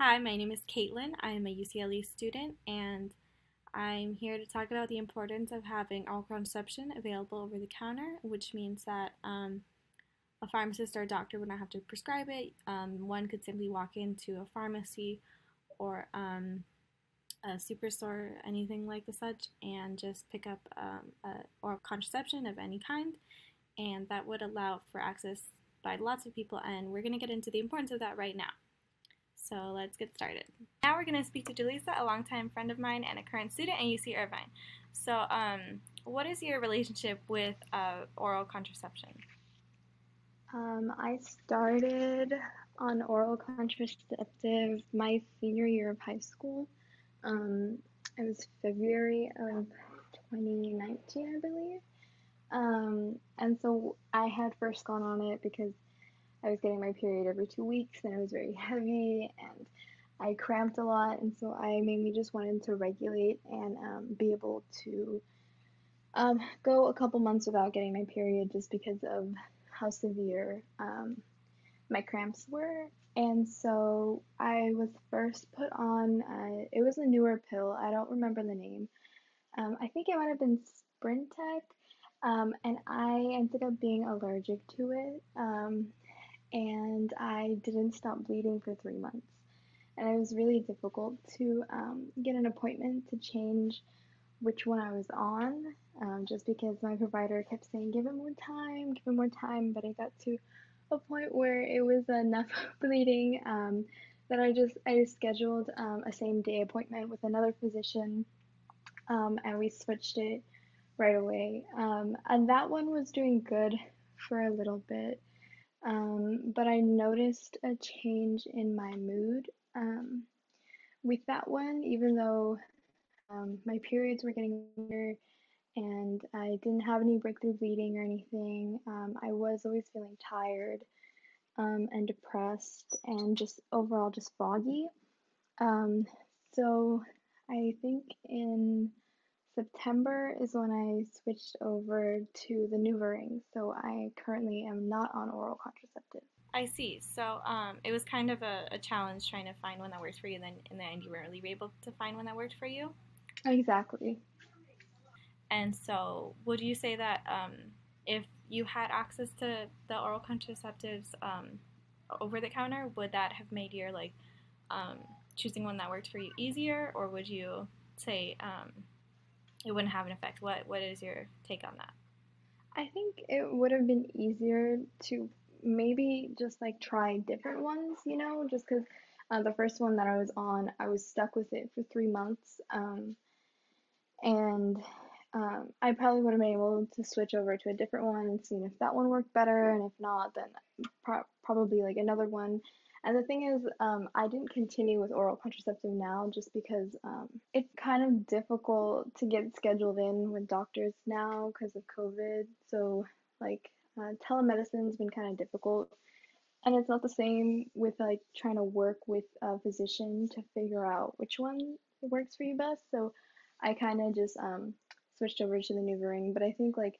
Hi, my name is Caitlin. I am a UCLA student and I'm here to talk about the importance of having oral contraception available over the counter, which means that a pharmacist or a doctor would not have to prescribe it. One could simply walk into a pharmacy or a superstore, anything like the such, and just pick up oral contraception of any kind, and that would allow for access by lots of people. And we're going to get into the importance of that right now. So let's get started. Now we're going to speak to Julissa, a longtime friend of mine and a current student at UC Irvine. So, what is your relationship with oral contraception? I started on oral contraceptive my senior year of high school. Um, it was February of 2019, I believe. And so I had first gone on it because I was getting my period every 2 weeks and it was very heavy and I cramped a lot. And so I mainly just wanted to regulate and be able to go a couple months without getting my period just because of how severe my cramps were. And so I was first put on, it was a newer pill. I don't remember the name. I think it might have been Sprintec. And I ended up being allergic to it. And I didn't stop bleeding for 3 months. And it was really difficult to get an appointment to change which one I was on, just because my provider kept saying, give it more time. But I got to a point where it was enough bleeding that I just scheduled a same day appointment with another physician, and we switched it right away. And that one was doing good for a little bit, but I noticed a change in my mood with that one, even though my periods were getting better and I didn't have any breakthrough bleeding or anything. I was always feeling tired and depressed and just overall just foggy. Um, so I think in September is when I switched over to the NuvaRing. So I currently am not on oral contraceptive. I see. So, it was kind of a challenge trying to find one that works for you, and then in the end, you weren't really able to find one that worked for you. Exactly. And so, would you say that if you had access to the oral contraceptives over the counter, would that have made your um, choosing one that worked for you easier, or would you say it wouldn't have an effect? What is your take on that? I think it would have been easier to maybe just like try different ones, just because the first one that I was on, I was stuck with it for 3 months. And I probably would have been able to switch over to a different one and seen if that one worked better, and if not, then probably like another one. And the thing is, I didn't continue with oral contraceptive now just because it's kind of difficult to get scheduled in with doctors now because of COVID. So, like, telemedicine's been kind of difficult, and it's not the same with like trying to work with a physician to figure out which one works for you best. So I kind of just switched over to the NuvaRing. But I think like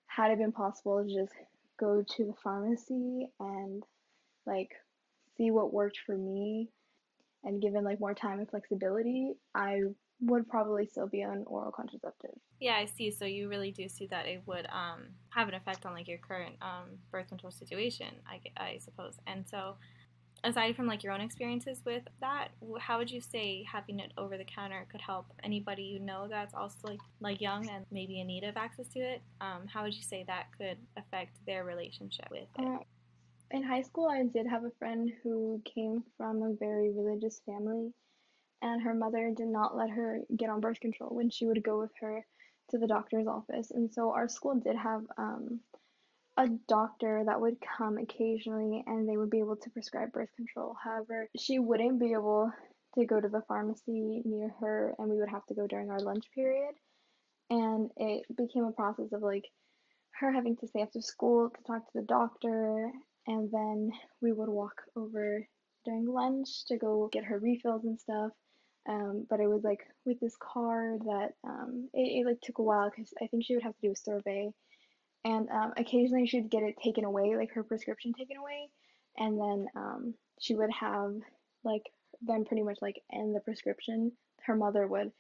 had it been possible to just go to the pharmacy and like see what worked for me, and given like more time and flexibility, I would probably still be on oral contraceptive. Yeah, I see. So you really do see that it would have an effect on like your current birth control situation, I suppose. And so, aside from like your own experiences with that, how would you say having it over the counter could help anybody you know that's also like young and maybe in need of access to it? How would you say that could affect their relationship with it? Uh, in high school, I did have a friend who came from a very religious family, and her mother did not let her get on birth control when she would go with her to the doctor's office. And so our school did have a doctor that would come occasionally and they would be able to prescribe birth control. However, she wouldn't be able to go to the pharmacy near her, and we would have to go during our lunch period. And it became a process of like her having to stay after school to talk to the doctor, and then we would walk over during lunch to go get her refills and stuff. But it was like with this card that it like took a while because I think she would have to do a survey, and occasionally she'd get it taken away, like her prescription taken away, and then she would have like then pretty much like end the prescription, her mother would,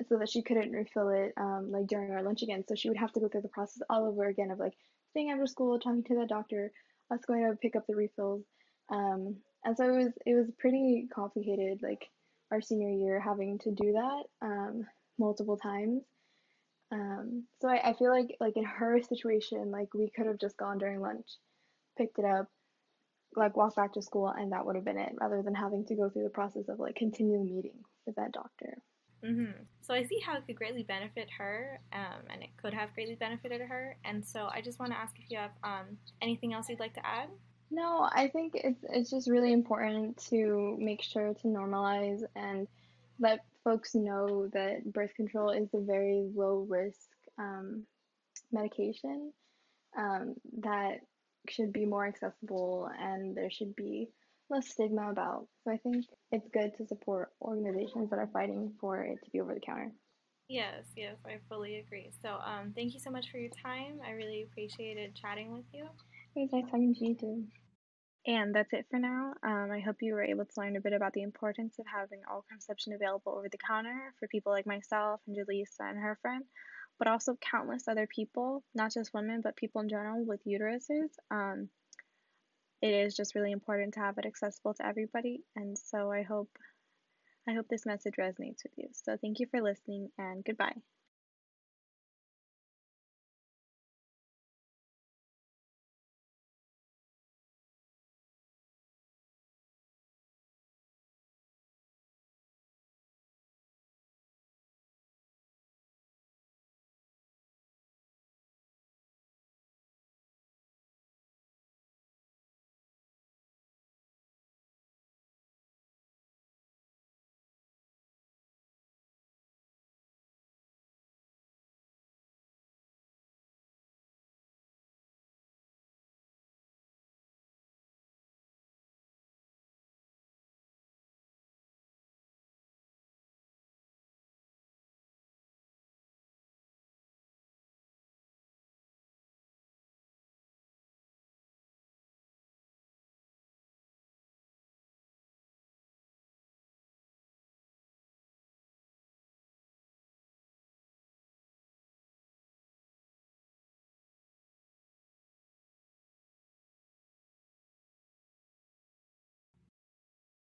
so that she couldn't refill it like during our lunch again. So she would have to go through the process all over again of like staying after school, talking to the doctor, us going to pick up the refills. And so it was pretty complicated, like our senior year having to do that multiple times. So I feel like in her situation, like we could have just gone during lunch, picked it up, like walked back to school, and that would have been it, rather than having to go through the process of like continually meeting with that doctor. So I see how it could greatly benefit her, and it could have greatly benefited her. And so I just want to ask if you have anything else you'd like to add? No, I think it's just really important to make sure to normalize and let folks know that birth control is a very low risk medication that should be more accessible and there should be less stigma about. So I think it's good to support organizations that are fighting for it to be over the counter. Yes, yes, I fully agree. So thank you so much for your time. I really appreciated chatting with you. It was nice talking to you too. And that's it for now. I hope you were able to learn a bit about the importance of having oral contraception available over the counter for people like myself and Jaleesa and her friend, but also countless other people, not just women, but people in general with uteruses. It is just really important to have it accessible to everybody, and so I hope this message resonates with you. So thank you for listening, and goodbye.